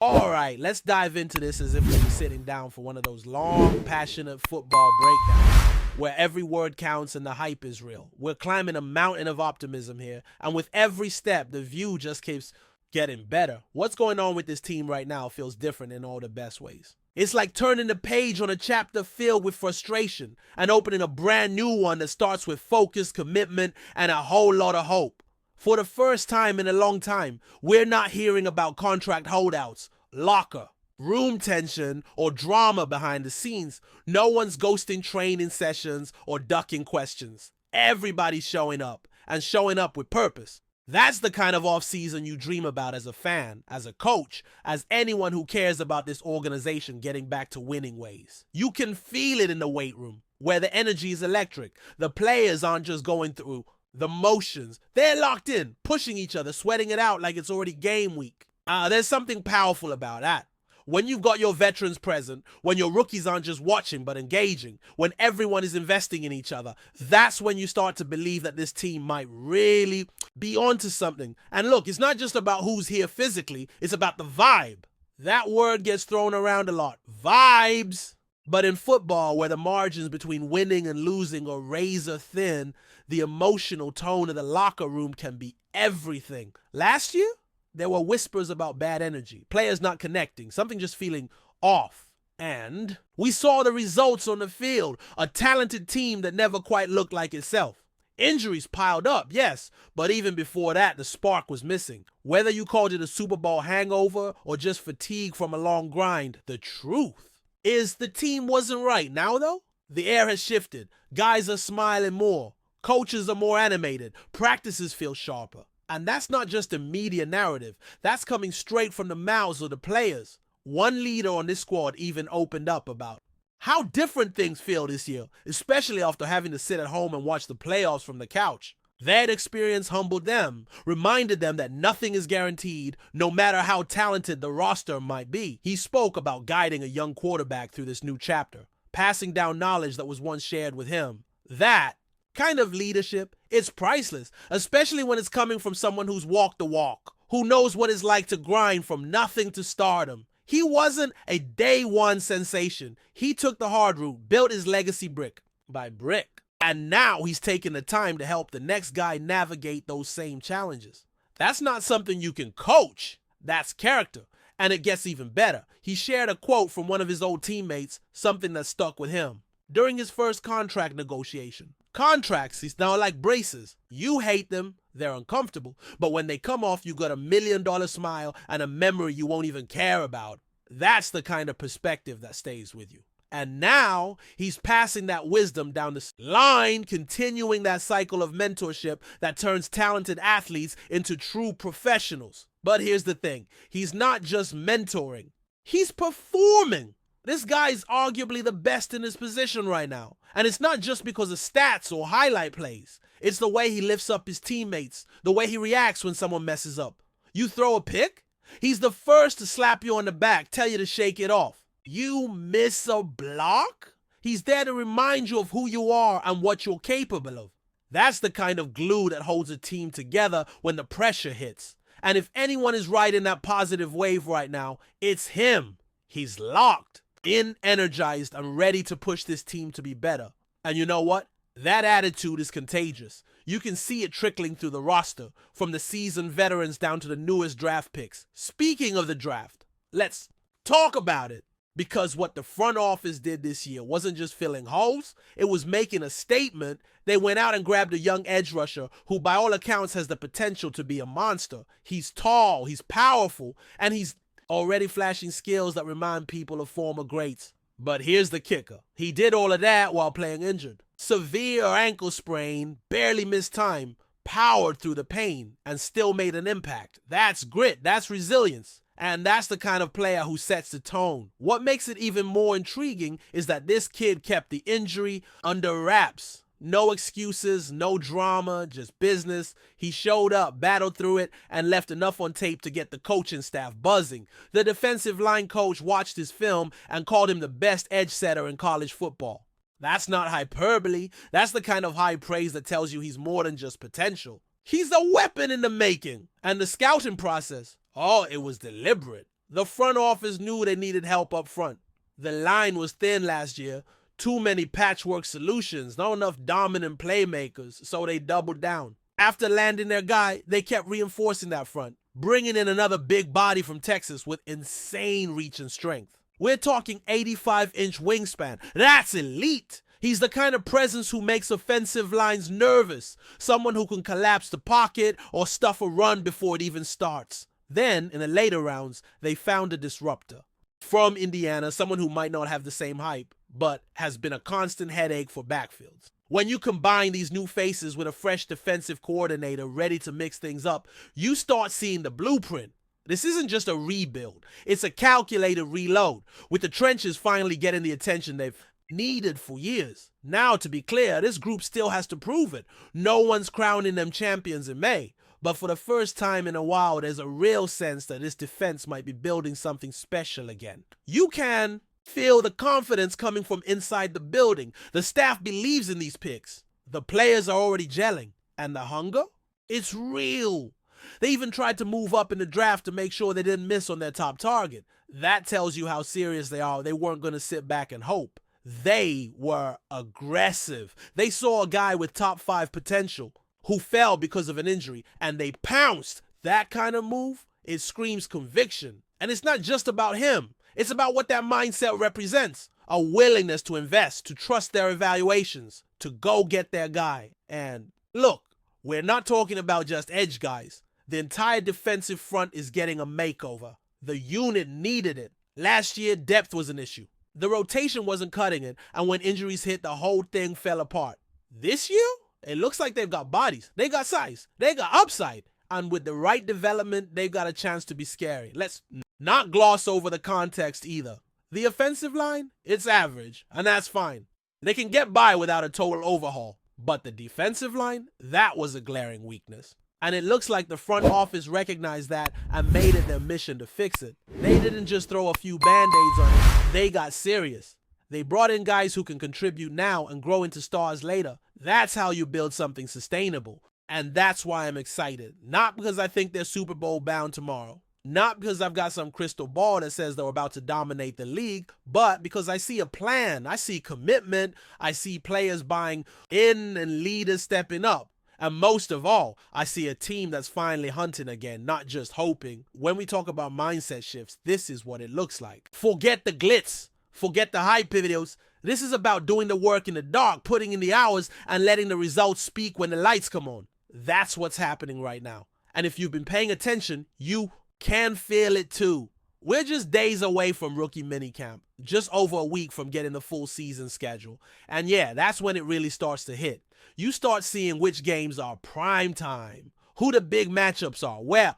All right, let's dive into this as if we were sitting down for one of those long, passionate football breakdowns where every word counts and the hype is real. We're climbing a mountain of optimism here, and with every step, the view just keeps getting better. What's going on with this team right now feels different in all the best ways. It's like turning the page on a chapter filled with frustration and opening a brand new one that starts with focus, commitment, and a whole lot of hope. For the first time in a long time, we're not hearing about contract holdouts, locker, room tension, or drama behind the scenes. No one's ghosting training sessions or ducking questions. Everybody's showing up, and showing up with purpose. That's the kind of offseason you dream about as a fan, as a coach, as anyone who cares about this organization getting back to winning ways. You can feel it in the weight room, where the energy is electric. The players aren't just going through the motions. They're locked in, pushing each other, sweating it out like it's already game week. There's something powerful about that. When you've got your veterans present, when your rookies aren't just watching but engaging, when everyone is investing in each other, that's when you start to believe that this team might really be onto something. And look, it's not just about who's here physically, it's about the vibe. That word gets thrown around a lot. Vibes. But in football, where the margins between winning and losing are razor thin, the emotional tone of the locker room can be everything. Last year, there were whispers about bad energy, players not connecting, something just feeling off. And we saw the results on the field, a talented team that never quite looked like itself. Injuries piled up, yes, but even before that, the spark was missing. Whether you called it a Super Bowl hangover or just fatigue from a long grind, the truth is the team wasn't right. Now, though, the air has shifted. Guys are smiling more. Coaches are more animated. Practices feel sharper. And that's not just a media narrative. That's coming straight from the mouths of the players. One leader on this squad even opened up about how different things feel this year, especially after having to sit at home and watch the playoffs from the couch. That experience humbled them, reminded them that nothing is guaranteed, no matter how talented the roster might be. He spoke about guiding a young quarterback through this new chapter, passing down knowledge that was once shared with him. That kind of leadership, it's priceless, especially when it's coming from someone who's walked the walk, who knows what it's like to grind from nothing to stardom. He wasn't a day one sensation. He took the hard route, built his legacy brick by brick. And now he's taking the time to help the next guy navigate those same challenges. That's not something you can coach. That's character. And it gets even better. He shared a quote from one of his old teammates, something that stuck with him. During his first contract negotiation. Contracts, he's now like braces. You hate them, they're uncomfortable. But when they come off, you got $1 million smile and a memory you won't even care about. That's the kind of perspective that stays with you. And now he's passing that wisdom down the line, continuing that cycle of mentorship that turns talented athletes into true professionals. But here's the thing. He's not just mentoring. He's performing. This guy's arguably the best in his position right now. And it's not just because of stats or highlight plays. It's the way he lifts up his teammates, the way he reacts when someone messes up. You throw a pick? He's the first to slap you on the back, tell you to shake it off. You miss a block? He's there to remind you of who you are and what you're capable of. That's the kind of glue that holds a team together when the pressure hits. And if anyone is riding that positive wave right now, it's him. He's locked in, energized, and ready to push this team to be better. And you know what? That attitude is contagious. You can see it trickling through the roster, from the seasoned veterans down to the newest draft picks. Speaking of the draft, let's talk about it. Because what the front office did this year wasn't just filling holes, it was making a statement. They went out and grabbed a young edge rusher who by all accounts has the potential to be a monster. He's tall, he's powerful, and he's already flashing skills that remind people of former greats. But here's the kicker. He did all of that while playing injured. Severe ankle sprain, barely missed time, powered through the pain, and still made an impact. That's grit, that's resilience. And that's the kind of player who sets the tone. What makes it even more intriguing is that this kid kept the injury under wraps. No excuses, no drama, just business. He showed up, battled through it, and left enough on tape to get the coaching staff buzzing. The defensive line coach watched his film and called him the best edge setter in college football. That's not hyperbole. That's the kind of high praise that tells you he's more than just potential. He's a weapon in the making. And the scouting process, oh, it was deliberate. The front office knew they needed help up front. The line was thin last year. Too many patchwork solutions, not enough dominant playmakers, so they doubled down. After landing their guy, they kept reinforcing that front, bringing in another big body from Texas with insane reach and strength. We're talking 85-inch wingspan. That's elite. He's the kind of presence who makes offensive lines nervous, someone who can collapse the pocket or stuff a run before it even starts. Then, in the later rounds, they found a disruptor. From Indiana, someone who might not have the same hype, but has been a constant headache for backfields. When you combine these new faces with a fresh defensive coordinator ready to mix things up, you start seeing the blueprint. This isn't just a rebuild, it's a calculated reload, with the trenches finally getting the attention they've needed for years. Now, to be clear, this group still has to prove it. No one's crowning them champions in May. But for the first time in a while, there's a real sense that this defense might be building something special again. You can feel the confidence coming from inside the building. The staff believes in these picks. The players are already gelling. And the hunger? It's real. They even tried to move up in the draft to make sure they didn't miss on their top target. That tells you how serious they are. They weren't going to sit back and hope. They were aggressive. They saw a guy with top 5 potential who fell because of an injury, and they pounced. That kind of move, it screams conviction. And it's not just about him. It's about what that mindset represents. A willingness to invest, to trust their evaluations, to go get their guy. And look, we're not talking about just edge guys. The entire defensive front is getting a makeover. The unit needed it. Last year, depth was an issue. The rotation wasn't cutting it, and when injuries hit, the whole thing fell apart. This year, it looks like they've got bodies. They got size. They got upside. And with the right development, they've got a chance to be scary. Let's not gloss over the context either. The offensive line, it's average, and that's fine. They can get by without a total overhaul. But the defensive line, that was a glaring weakness. And it looks like the front office recognized that and made it their mission to fix it. They didn't just throw a few band-aids on it. They got serious. They brought in guys who can contribute now and grow into stars later. That's how you build something sustainable. And that's why I'm excited. Not because I think they're Super Bowl bound tomorrow. Not because I've got some crystal ball that says they're about to dominate the league, but because I see a plan. I see commitment. I see players buying in and leaders stepping up. And most of all, I see a team that's finally hunting again, not just hoping. When we talk about mindset shifts, this is what it looks like. Forget the glitz. Forget the hype videos. This is about doing the work in the dark, putting in the hours, and letting the results speak when the lights come on. That's what's happening right now. And if you've been paying attention, you can feel it too. We're just days away from rookie minicamp, just over a week from getting the full season schedule. And yeah, that's when it really starts to hit. You start seeing which games are prime time, who the big matchups are, where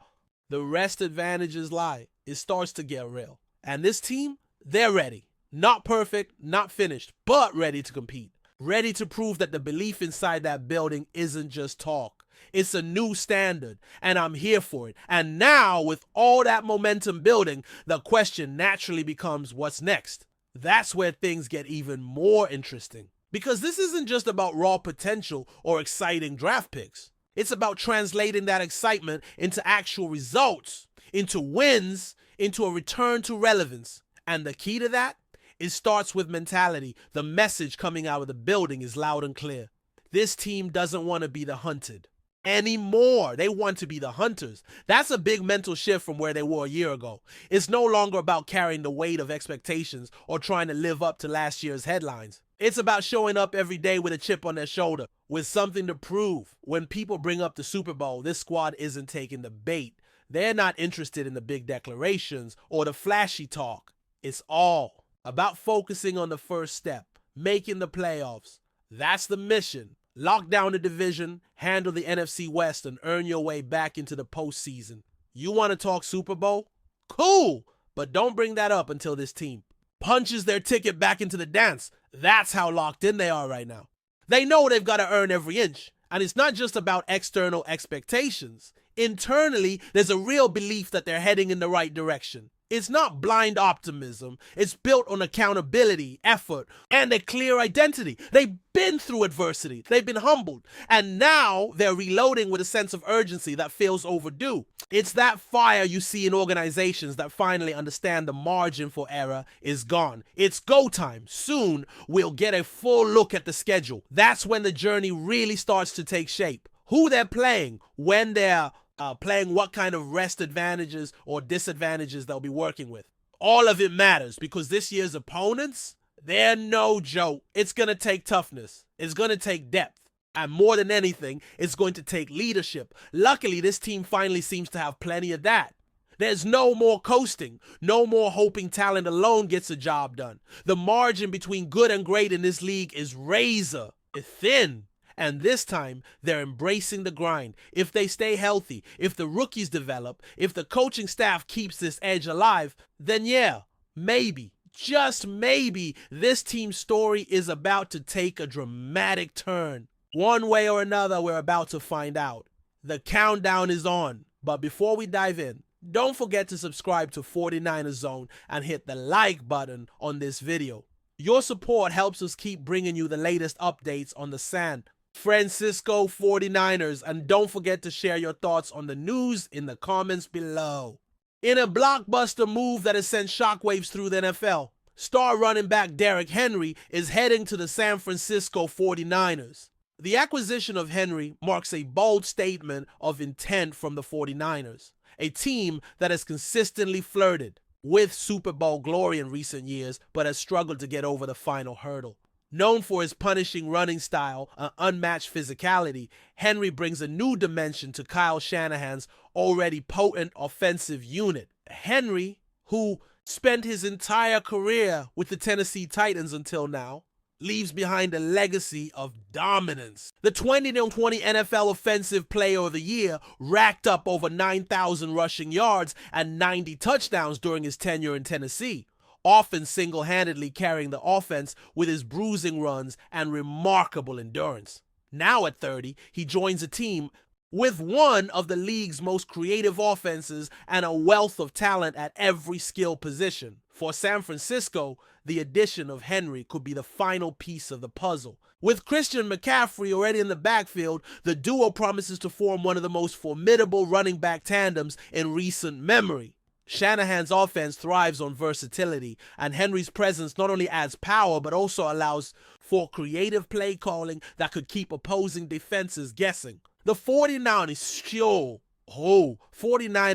the rest advantages lie. It starts to get real. And this team, they're ready. Not perfect, not finished, but ready to compete. Ready to prove that the belief inside that building isn't just talk. It's a new standard, and I'm here for it. And now, with all that momentum building, the question naturally becomes, what's next? That's where things get even more interesting. Because this isn't just about raw potential or exciting draft picks. It's about translating that excitement into actual results, into wins, into a return to relevance. And the key to that? It starts with mentality. The message coming out of the building is loud and clear. This team doesn't want to be the hunted anymore. They want to be the hunters. That's a big mental shift from where they were a year ago. It's no longer about carrying the weight of expectations or trying to live up to last year's headlines. It's about showing up every day with a chip on their shoulder, with something to prove. When people bring up the Super Bowl, this squad isn't taking the bait. They're not interested in the big declarations or the flashy talk. It's all about focusing on the first step, making the playoffs. That's the mission. Lock down the division, handle the NFC West, and earn your way back into the postseason. You want to talk Super Bowl? Cool, but don't bring that up until this team punches their ticket back into the dance. That's how locked in they are right now. They know they've got to earn every inch, and it's not just about external expectations. Internally, there's a real belief that they're heading in the right direction. It's not blind optimism. It's built on accountability, effort, and a clear identity. They've been through adversity. They've been humbled. And now they're reloading with a sense of urgency that feels overdue. It's that fire you see in organizations that finally understand the margin for error is gone. It's go time. Soon, we'll get a full look at the schedule. That's when the journey really starts to take shape. Who they're playing, when they're playing, what kind of rest advantages or disadvantages they'll be working with. All of it matters because this year's opponents, they're no joke. It's going to take toughness. It's going to take depth. And more than anything, it's going to take leadership. Luckily, this team finally seems to have plenty of that. There's no more coasting, no more hoping talent alone gets a job done. The margin between good and great in this league is razor thin. And this time, they're embracing the grind. If they stay healthy, if the rookies develop, if the coaching staff keeps this edge alive, then yeah, maybe, just maybe, this team's story is about to take a dramatic turn. One way or another, we're about to find out. The countdown is on. But before we dive in, don't forget to subscribe to 49ers Zone and hit the like button on this video. Your support helps us keep bringing you the latest updates on the San Francisco 49ers, and don't forget to share your thoughts on the news in the comments below. In a blockbuster move that has sent shockwaves through the NFL, star running back Derrick Henry is heading to the San Francisco 49ers. The acquisition of Henry marks a bold statement of intent from the 49ers, a team that has consistently flirted with Super Bowl glory in recent years but has struggled to get over the final hurdle. Known for his punishing running style and unmatched physicality, Henry brings a new dimension to Kyle Shanahan's already potent offensive unit. Henry, who spent his entire career with the Tennessee Titans until now, leaves behind a legacy of dominance. The 2020 NFL Offensive Player of the Year racked up over 9,000 rushing yards and 90 touchdowns during his tenure in Tennessee, often single-handedly carrying the offense with his bruising runs and remarkable endurance. Now at 30, he joins a team with one of the league's most creative offenses and a wealth of talent at every skill position. For San Francisco, the addition of Henry could be the final piece of the puzzle. With Christian McCaffrey already in the backfield, the duo promises to form one of the most formidable running back tandems in recent memory. Shanahan's offense thrives on versatility, and Henry's presence not only adds power but also allows for creative play calling that could keep opposing defenses guessing. The 49ers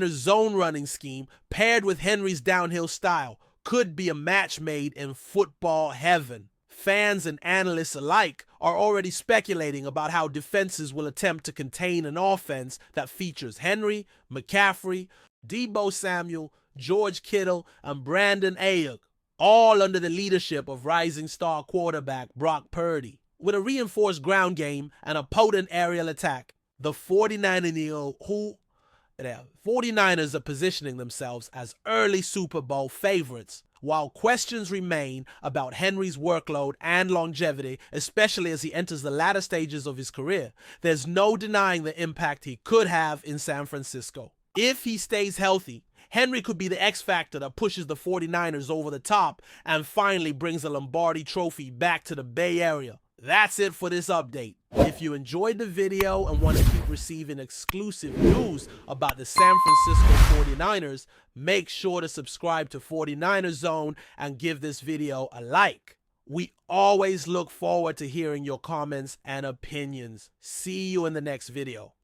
zone running scheme paired with Henry's downhill style could be a match made in football heaven. Fans and analysts alike are already speculating about how defenses will attempt to contain an offense that features Henry, McCaffrey, Deebo Samuel, George Kittle, and Brandon Ayuk, all under the leadership of rising star quarterback Brock Purdy. With a reinforced ground game and a potent aerial attack, the 49ers are positioning themselves as early Super Bowl favorites. While questions remain about Henry's workload and longevity, especially as he enters the latter stages of his career, there's no denying the impact he could have in San Francisco. If he stays healthy, Henry could be the X factor that pushes the 49ers over the top and finally brings the Lombardi Trophy back to the Bay Area. That's it for this update. If you enjoyed the video and want to keep receiving exclusive news about the San Francisco 49ers, make sure to subscribe to 49ers Zone and give this video a like. We always look forward to hearing your comments and opinions. See you in the next video.